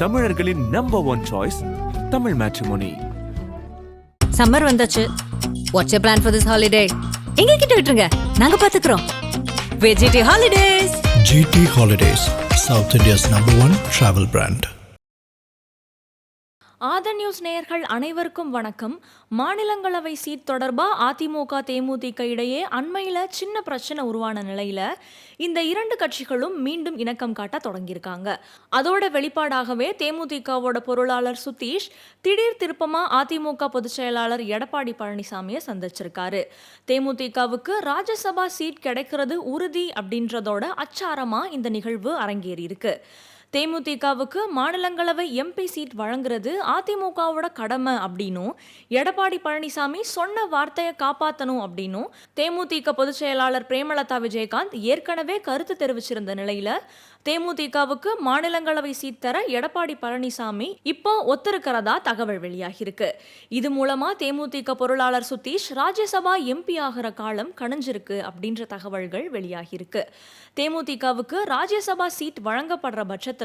தமிழர்களின் number one choice Tamil matrimony. Summer வந்தாச்சு. What's your plan for this holiday? எங்க கிட்ட விட்டுருங்க, நாங்க பாத்துக்கிறோம். GT Holidays. GT Holidays, South India's #1 travel brand. ஆதன் நியூஸ் நேயர்கள் அனைவருக்கும் வணக்கம். மாநிலங்களவை சீட் தொடர்பா அதிமுக தேமுதிக இடையே அண்மையில சின்ன பிரச்சனை உருவான நிலையில இந்த இரண்டு கட்சிகளும் மீண்டும் இணக்கம் காட்ட தொடங்கியிருக்காங்க. அதோட வெளிப்பாடாகவே தேமுதிகவோட பொருளாளர் சுதீஷ் திடீர் திருப்பமா அதிமுக பொதுச் செயலாளர் எடப்பாடி பழனிசாமியை சந்திச்சிருக்காரு. தேமுதிகவுக்கு ராஜ்யசபா சீட் கிடைக்கிறது உறுதி அப்படின்றதோட அச்சாரமா இந்த நிகழ்வு அரங்கேறி இருக்கு. தேமுதிகவுக்கு மாநிலங்களவை எம்பி சீட் வழங்குறது அதிமுகவோட கடமை அப்படின்னும், எடப்பாடி பழனிசாமி சொன்ன வார்த்தையை காப்பாற்றணும் அப்படின்னும் தேமுதிக பொதுச் செயலாளர் பிரேமலதா விஜயகாந்த் ஏற்கனவே கருத்து தெரிவிச்சிருந்த நிலையில தேமுதிகவுக்கு மாநிலங்களவை சீட் தர எடப்பாடி பழனிசாமி இப்போ ஒத்திருக்கிறதா தகவல் வெளியாகிருக்கு. இது மூலமா தேமுதிக பொருளாளர் சுதீஷ் ராஜ்யசபா எம்பி ஆகிற காலம் கணிஞ்சிருக்கு அப்படின்ற தகவல்கள் வெளியாகிருக்கு. தேமுதிகவுக்கு ராஜ்யசபா சீட் வழங்கப்படுற பட்சத்துல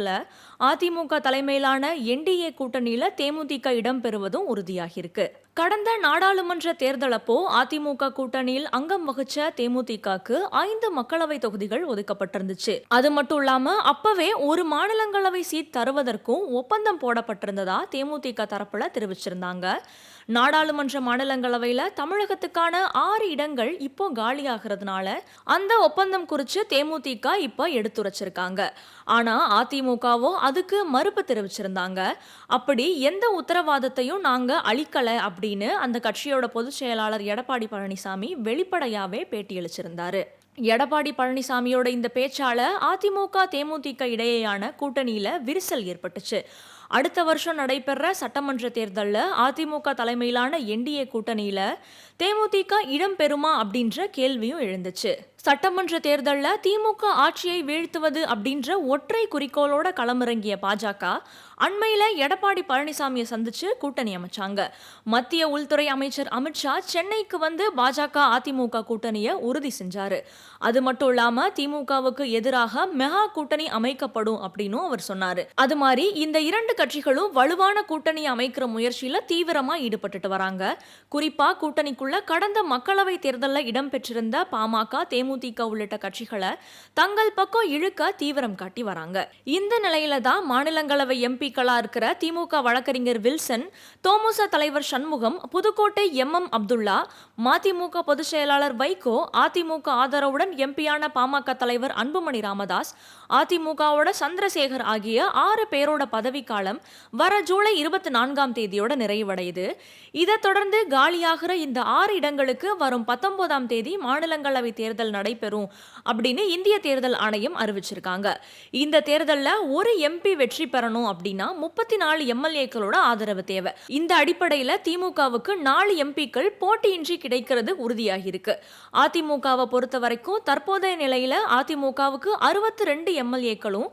அதிமுக தலைமையிலான NDA கூட்டணியில தேமுதிக இடம்பெறுவதும் உறுதியாகிருக்கு. கடந்த நாடாளுமன்ற தேர்தலப்போ அதிமுக கூட்டணியில் அங்கம் வகிச்ச தேமுதிகக்கு 5 மக்களவை தொகுதிகள் ஒதுக்கப்பட்டிருந்துச்சு. அது மட்டும் இல்லாம அப்பவே ஒரு மாநிலங்களவை சீட் தருவதற்கும் ஒப்பந்தம் போடப்பட்டிருந்ததா தேமுதிக தரப்புல தெரிவிச்சிருந்தாங்க. நாடாளுமன்ற மாநிலங்களவையில தமிழகத்துக்கான 6 இடங்கள் இப்போ காலியாகிறதுனால அந்த ஒப்பந்தம் குறித்து தேமுதிக இப்போ எடுத்துரைச்சிருக்காங்க. ஆனா அதிமுகவோ அதுக்கு மறுப்பு தெரிவிச்சிருந்தாங்க. அப்படி எந்த உத்தரவாதத்தையும் நாங்க அளிக்கல அப்படின்னு அந்த கட்சியோட பொதுச் செயலாளர் எடப்பாடி பழனிசாமி வெளிப்படையாவே பேட்டியளிச்சிருந்தாரு. எடப்பாடி பழனிசாமியோட இந்த பேச்சால அதிமுக தேமுதிக இடையேயான கூட்டணியில விரிசல் ஏற்பட்டுச்சு. அடுத்த வருஷம் நடைபெற சட்டமன்ற தேர்தலில் அதிமுக தலைமையிலான NDA கூட்டணியில தேமுதிக இடம்பெறுமா அப்படின்ற கேள்வியும் எழுந்துச்சு. சட்டமன்ற தேர்தலில் திமுக ஆட்சியை வீழ்த்துவது அப்படின்ற ஒற்றை குறிக்கோளோட களமிறங்கிய பாஜக அண்மையில எடப்பாடி பழனிசாமியை சந்திச்சு கூட்டணி அமைச்சாங்க. மத்திய உள்துறை அமைச்சர் அமித்ஷா சென்னைக்கு வந்து பாஜக அதிமுக கூட்டணியை உறுதி செஞ்சாரு. அது மட்டும் இல்லாம திமுகவுக்கு எதிராக மெகா கூட்டணி அமைக்கப்படும் அப்படின்னு அவர் சொன்னாரு. அது மாதிரி இந்த இரண்டு கட்சிகளும் வலுவான கூட்டணி அமைக்கிற முயற்சியில தீவிரமா ஈடுபட்டுட்டு வராங்க. குறிப்பா கூட்டணிக்குள்ள கடந்த மக்களவை தேர்தலில் இடம்பெற்றிருந்த பாமக, தேமுதிக உள்ளிட்ட கட்சிகளை தங்கள் பக்கம் இழுக்க தீவிரம் காட்டி வராங்க. இந்த நிலையில தான் மாநிலங்களவை எம்பிக்களா இருக்கிற திமுக வழக்கறிஞர் வில்சன், தோமுச தலைவர் சண்முகம், புதுக்கோட்டை MM அப்துல்லா, மதிமுக பொதுச் செயலாளர் வைகோ, அதிமுக ஆதரவுடன் எம்பியான பாமக தலைவர் அன்புமணி ராமதாஸ், அதிமுகவோட சந்திரசேகர் ஆகிய 6 பேரோட பதவிக்காலம் வர ஜூலை 24ஆம் தேதியோட நிறைவடையுது. இதை தொடர்ந்து காலியாகிற இந்த 6 இடங்களுக்கு வரும் 19ஆம் தேதி மாநிலங்களவை தேர்தல் நடைபெறும் அப்படின்னு இந்திய தேர்தல் ஆணையம் அறிவிச்சிருக்காங்க. இந்த தேர்தலில் ஒரு MP வெற்றி பெறணும் அப்படின்னா 34 MLAக்களோட ஆதரவு தேவை. இந்த அடிப்படையில் திமுகவுக்கு 4 MPக்கள் போட்டியின்றி கிடைக்கிறது உறுதியாகிருக்கு. அதிமுகவை பொறுத்த வரைக்கும் தற்போதைய நிலையில அதிமுகவுக்கு 62 MLAக்களும்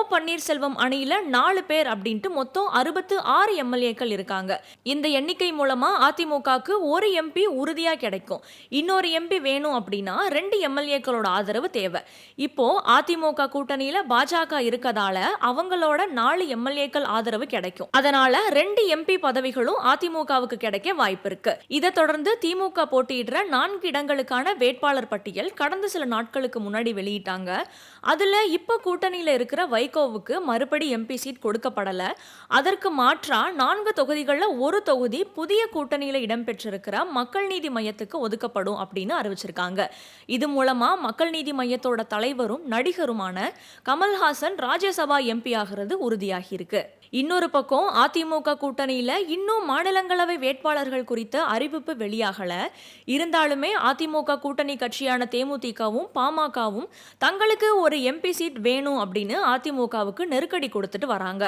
பன்னீர்செல்வம் அணியில 4 பேர் அப்படின்ட்டு மொத்தம் 66 MLAக்கள் இருக்காங்க. இந்த எண்ணிக்கை மூலமா அதிமுகவுக்கு ஒரு MP உறுதியா கிடைக்கும். இன்னொரு MP வேணும் அப்படின்னா 2 MLAக்களோட ஆதரவு தேவை. இப்போ அதிமுக கூட்டணியில பாஜக இருக்கதால அவங்களோட 4 MLAக்கள் ஆதரவு கிடைக்கும். அதனால 2 MP பதவிகளும் அதிமுகவுக்கு கிடைக்க வாய்ப்பு இருக்கு. இதை தொடர்ந்து திமுக போட்டியிடுற 4 இடங்களுக்கான வேட்பாளர் பட்டியல் கடந்த சில நாட்களுக்கு முன்னாடி வெளியிட்டாங்க. அதுல இப்ப கூட்டணியில இருக்கிற வைகோவுக்கு மறுபடி MP சீட் கொடுக்கப்படல. அதற்கு மாற்றா 4 தொகுதிகளில் ஒரு தொகுதி புதிய கூட்டணியில இடம்பெற்றிருக்கிற மக்கள் நீதி மையத்துக்கு ஒதுக்கப்படும் அப்படின்னு அறிவிச்சிருக்காங்க. இது மூலமா மக்கள் நீதி மையத்தோட தலைவரும் நடிகருமான கமல்ஹாசன் ராஜ்யசபா MP ஆகிறது உறுதியாகி இருக்கு. இன்னொரு பக்கம் அதிமுக கூட்டணியில இன்னும் மாநிலங்களவை வேட்பாளர்கள் குறித்த அறிவிப்பு வெளியாகல. இருந்தாலுமே அதிமுக கூட்டணி கட்சியான தேமுதிகவும் பாமகவும் தங்களுக்கு ஒரு MP சீட் வேணும் அப்படின்னு அதிமுகவுக்கு நெருக்கடி கொடுத்துட்டு வராங்க.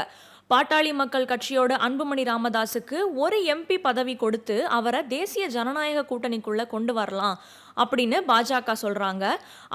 பாட்டாளி மக்கள் கட்சியோட அன்புமணி ராமதாஸுக்கு ஒரு MP பதவி கொடுத்து அவரை தேசிய ஜனநாயக கூட்டணிக்குள்ள கொண்டு வரலாம் அப்படின்னு பாஜக சொல்றாங்க.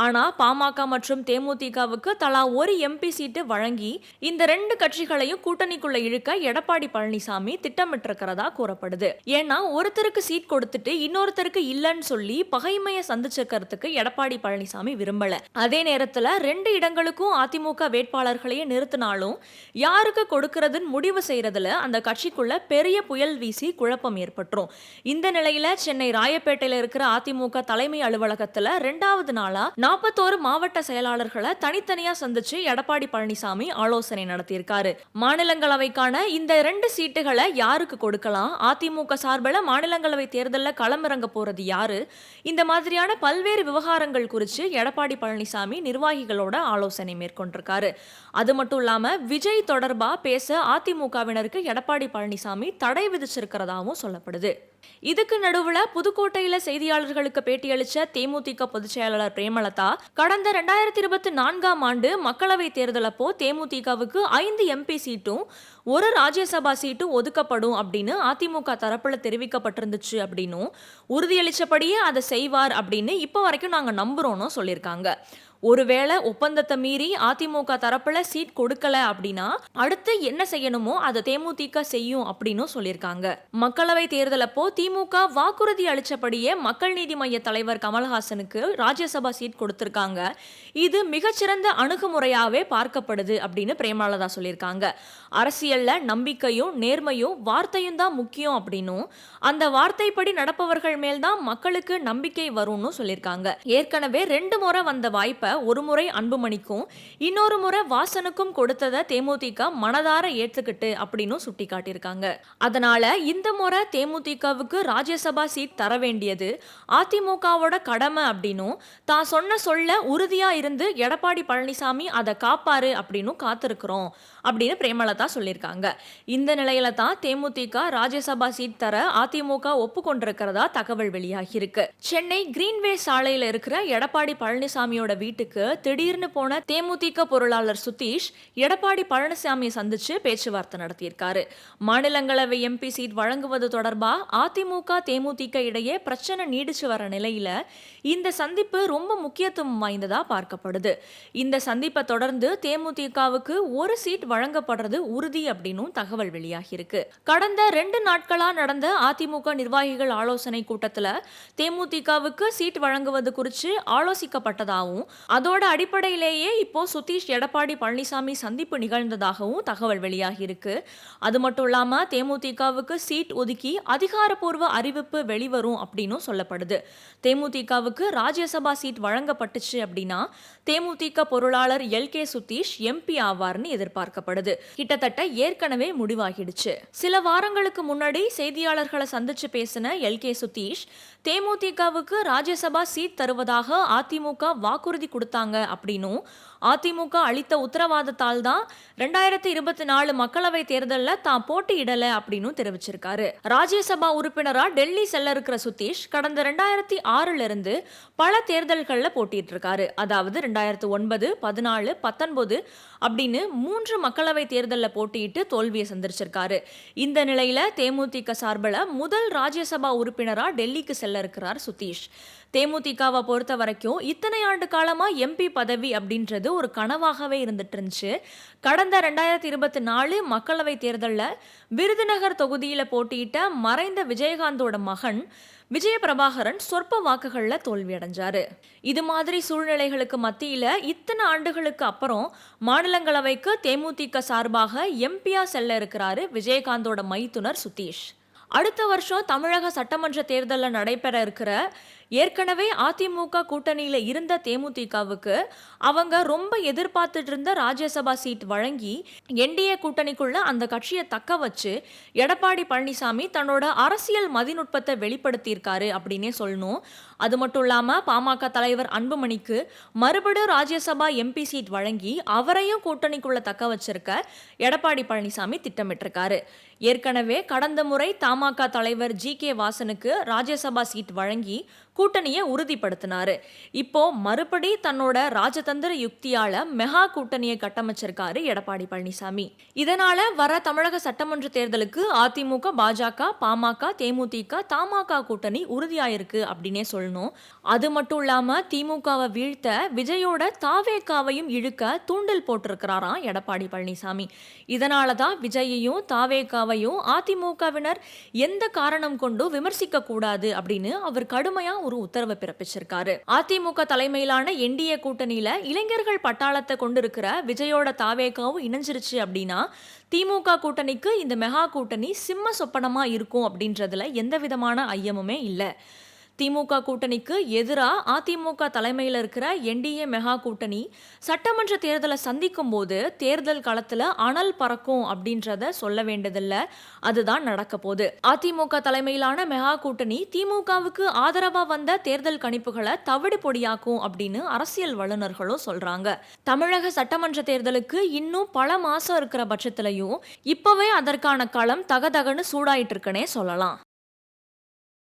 ஆனா பாமக மற்றும் தேமுதிகவுக்கு தலா ஒரு எம்பி சீட்டு வழங்கி இந்த ரெண்டு கட்சிகளையும் கூட்டணிக்குள்ள இழுக்க எடப்பாடி பழனிசாமி திட்டமிட்டிருக்கிறதா கூறப்படுது. ஏன்னா ஒருத்தருக்கு சீட் கொடுத்துட்டு இன்னொருத்தருக்கு இல்லன்னு சொல்லி பகைமையை சந்திச்சிருக்கிறதுக்கு எடப்பாடி பழனிசாமி விரும்பல. அதே நேரத்துல 2 இடங்களுக்கும் அதிமுக வேட்பாளர்களையே நிறுத்தினாலும் யாருக்கு கொடுக்கறதுன்னு முடிவு செய்யறதுல அந்த கட்சிக்குள்ள பெரிய புயல் வீசி குழப்பம் ஏற்பட்டுரும். இந்த நிலையில சென்னை ராயப்பேட்டையில இருக்கிற அதிமுக தலைமை அலுவலகத்துல 2வது நாளா 41 மாவட்ட செயலாளர்களை தனித்தனியா சந்திச்சு எடப்பாடி பழனிசாமி ஆலோசனை நடத்தியிருக்காரு. மாநிலங்களவைக்கான இந்த 2 சீட்டுகளை யாருக்கு கொடுக்கலாம், அதிமுக சார்பில் மாநிலங்களவை தேர்தலில் களமிறங்க போறது யாரு, இந்த மாதிரியான பல்வேறு விவகாரங்கள் குறித்து எடப்பாடி பழனிசாமி நிர்வாகிகளோட ஆலோசனை மேற்கொண்டிருக்காரு. அது மட்டும் இல்லாம விஜய் தொடர்பா பேச அதிமுகவினருக்கு எடப்பாடி பழனிசாமி தடை விதிச்சிருக்கிறதாவும் சொல்லப்படுது. இதுக்கு நடுவுல புதுக்கோட்டையில செய்தியாளர்களுக்கு பேட்டியளிச்ச தேமுதிக பொதுச் செயலாளர் பிரேமலதா கடந்த 2024ஆம் ஆண்டு மக்களவை தேர்தல் அப்போ தேமுதிகவுக்கு 5 எம்பி சீட்டும் 1 ராஜ்யசபா சீட்டும் ஒதுக்கப்படும் அப்படின்னு அதிமுக தரப்புல தெரிவிக்கப்பட்டிருந்துச்சு அப்படின்னும் உறுதியளிச்சபடியே அதை செய்வார் அப்படின்னு இப்போ வரைக்கும் நாங்க நம்புறோம்னு சொல்லியிருக்காங்க. ஒருவேளை ஒப்பந்தத்தை மீறி அதிமுக தரப்புல சீட் கொடுக்கல அப்படின்னா அடுத்து என்ன செய்யணுமோ அதை தேமுதிக செய்யும் அப்படின்னு சொல்லியிருக்காங்க. மக்களவை தேர்தல் அப்போ திமுக வாக்குறுதி அளிச்சபடியே மக்கள் நீதி மய்ய தலைவர் கமல்ஹாசனுக்கு ராஜ்யசபா சீட் கொடுத்திருக்காங்க. இது மிகச்சிறந்த அணுகுமுறையாவே பார்க்கப்படுது அப்படின்னு பிரேமலதா சொல்லியிருக்காங்க. அரசியல்ல நம்பிக்கையும் நேர்மையும் வார்த்தையும் தான் முக்கியம் அப்படின்னும் அந்த வார்த்தைப்படி நடப்பவர்கள் மேல்தான் மக்களுக்கு நம்பிக்கை வரும்னு சொல்லியிருக்காங்க. ஏற்கனவே 2 முறை வந்த வாய்ப்பை ஒரு முறை அன்புமணிக்கும் இன்னொரு முறை வாசனுக்கும் கொடுத்ததை தேமுதிக மனதார ஏற்றுக்கிட்டு அப்படின்னு சுட்டி காட்டியிருக்காங்க. அதனால இந்த முறை தேமுதிகவுக்கு ராஜ்யசபா சீட் தர வேண்டியது அதிமுகவோட கடமை அப்படின்னும் தான் சொன்ன சொல்ல உறுதியா இருந்து எடப்பாடி பழனிசாமி அதை காப்பாரு அப்படின்னு காத்திருக்கிறோம் அப்படின்னு பிரேமலதா சொல்லியிருக்காங்க. இந்த நிலையில தான் தேமுதிக ராஜ்யசபா சீட் தர அதிமுக ஒப்புக்கொண்டிருக்கிறதா தகவல் வெளியாகி இருக்கு. சென்னை கிரீன்வே சாலையில இருக்கிற எடப்பாடி பழனிசாமியோட வீட்டுக்கு திடீர்னு போன தேமுதிக பொருளாளர் சுதீஷ் எடப்பாடி பழனிசாமியை சந்திச்சு பேச்சுவார்த்தை நடத்தியிருக்காரு. மாநிலங்களவை எம்பி சீட் வழங்குவது தொடர்பா அதிமுக தேமுதிக இடையே பிரச்சனை நீடிச்சு வர நிலையில இந்த சந்திப்பு ரொம்ப முக்கியத்துவம் வாய்ந்ததா பார்க்கப்படுது. இந்த சந்திப்பை தொடர்ந்து தேமுதிகவுக்கு ஒரு சீட் வழங்கப்படுறது உறுதி அப்படின்னும் தகவல் வெளியாகி இருக்கு. கடந்த 2 நாட்களா நடந்த அதிமுக நிர்வாகிகள் ஆலோசனை கூட்டத்துல தேமுதிகவுக்கு சீட் வழங்குவது குறித்து ஆலோசிக்கப்பட்டதாகவும் அதோட அடிப்படையிலேயே இப்போ சுதீஷ் எடப்பாடி பழனிசாமி சந்திப்பு நிகழ்ந்ததாகவும் தகவல் வெளியாகி இருக்கு. அது மட்டும் இல்லாம தேமுதிகவுக்கு சீட் ஒதுக்கி அதிகாரப்பூர்வ அறிவிப்பு வெளிவரும் அப்படின்னு சொல்லப்படுது. தேமுதிகவுக்கு ராஜ்யசபா சீட் வழங்கப்பட்டுச்சு அப்படின்னா தேமுதிக பொருளாளர் LK சுதீஷ் எம்பி ஆவார்னு எதிர்பார்க்கப்படுது. கிட்டத்தட்ட ஏற்கனவே முடிவாகிடுச்சு. சில வாரங்களுக்கு முன்னாடி செய்தியாளர்களை சந்திச்சு பேசின LK சுதீஷ் தேமுதிகவுக்கு ராஜ்யசபா சீட் தருவதாக அதிமுக வாக்குறுதி கொடுத்தாங்க அப்படின்னும் அதிமுக அளித்த உத்தரவாதத்தால் தான் 2024 மக்களவை தேர்தலில் தான் போட்டியிடல அப்படின்னு தெரிவிச்சிருக்காரு. ராஜ்யசபா உறுப்பினரா டெல்லி செல்ல இருக்கிற சுதீஷ் கடந்த 2006 இருந்து பல தேர்தல்களில் போட்டிட்டு இருக்காரு. அதாவது 2009, 14, 19 அப்படின்னு 3 மக்களவை தேர்தலில் போட்டியிட்டு தோல்வியை சந்திச்சிருக்காரு. இந்த நிலையில தேமுதிக சார்பில் முதல் ராஜ்யசபா உறுப்பினரா டெல்லிக்கு செல்ல இருக்கிறார் சுதீஷ். தேமுதிகவை பொறுத்த வரைக்கும் இத்தனை ஆண்டு காலமா எம்பி பதவி அப்படின்றது ஒரு கனவாகவே இருந்துட்டு இருந்துச்சு. கடந்த 2024 மக்களவை தேர்தலில் விருதுநகர் தொகுதியில போட்டியிட்ட மறைந்த விஜயகாந்தோட மகன் விஜய பிரபாகரன் சொற்ப வாக்குகள்ல தோல்வி அடைஞ்சாரு. இது மாதிரி சூழ்நிலைகளுக்கு மத்தியில இத்தனை ஆண்டுகளுக்கு அப்புறம் மாநிலங்களவைக்கு தேமுதிக சார்பாக எம்பியா செல்ல இருக்கிறாரு விஜயகாந்தோட மைத்துனர் சுதீஷ். அடுத்த வருஷம் தமிழக சட்டமன்ற தேர்தலில் நடைபெற இருக்கிற ஏற்கனவே அதிமுக கூட்டணியில் இருந்த தேமுதிகவுக்கு அவங்க ரொம்ப எதிர்பார்த்துட்டு இருந்த ராஜ்யசபா சீட் வழங்கி என்டிஏ கூட்டணிக்குள்ள அந்த கட்சியை தக்க வச்சு எடப்பாடி பழனிசாமி தன்னோட அரசியல் மதிநுட்பத்தை வெளிப்படுத்தியிருக்காரு அப்படின்னே சொல்லணும். அது மட்டும் இல்லாமல் பாமக தலைவர் அன்புமணிக்கு மறுபடியும் ராஜ்யசபா எம்பி சீட் வழங்கி அவரையும் கூட்டணிக்குள்ள தக்க வச்சிருக்க எடப்பாடி பழனிசாமி திட்டமிட்டிருக்காரு. ஏற்கனவே கடந்த முறை தமாக தலைவர் GK வாசனுக்கு ராஜ்யசபா சீட் வழங்கி கூட்டணியை உறுதிப்படுத்தினாரு. இப்போ மறுபடி தன்னோட ராஜதந்திர யுக்தியால மெகா கூட்டணியை கட்டமைச்சிருக்காரு எடப்பாடி பழனிசாமி. இதனால வர தமிழக சட்டமன்ற தேர்தலுக்கு அதிமுக, பாஜக, பாமக, தேமுதிக, தமாக கூட்டணி உறுதியாயிருக்கு அப்படின்னே சொல்லணும். அது மட்டும் இல்லாம திமுகவை வீழ்த்த விஜயோட தாவேகாவையும் இழுக்க தூண்டில் போட்டிருக்கிறாராம் எடப்பாடி பழனிசாமி. இதனாலதான் விஜயையும் தாவேகாவையும் அதிமுகவினர் எந்த காரணம் கொண்டும் விமர்சிக்க கூடாது அப்படின்னு அவர் கடுமையா ஒரு உத்தரவை பிறப்பிச்சிருக்காரு. அதிமுக தலைமையிலான என்டிஏ கூட்டணியில இளைஞர்கள் பட்டாளத்தை கொண்டிருக்கிற விஜயோட தாவேகாவும் இணைஞ்சிருச்சு அப்படின்னா திமுக கூட்டணிக்கு இந்த மெகா கூட்டணி சிம்ம சொப்பனமா இருக்கும் அப்படின்றதுல எந்த விதமான ஐயமுமே இல்லை. திமுக கூட்டணிக்கு எதிராக அதிமுக தலைமையில் இருக்கிற என்டிஏ மெகா கூட்டணி சட்டமன்ற தேர்தலை சந்திக்கும் போது தேர்தல் களத்தில் அனல் பறக்கும் அப்படின்றத சொல்ல வேண்டியதில்லை. அதுதான் நடக்க போகுது. அதிமுக தலைமையிலான மெகா கூட்டணி திமுகவுக்கு ஆதரவாக வந்த தேர்தல் கணிப்புகளை தவிடு பொடியாக்கும் அப்படின்னு அரசியல் வல்லுநர்களும் சொல்றாங்க. தமிழக சட்டமன்ற தேர்தலுக்கு இன்னும் பல மாசம் இருக்கிற பட்சத்திலையும் இப்பவே அதற்கான களம் தகதகன்னு சூடாயிட்டு இருக்குன்னே சொல்லலாம்.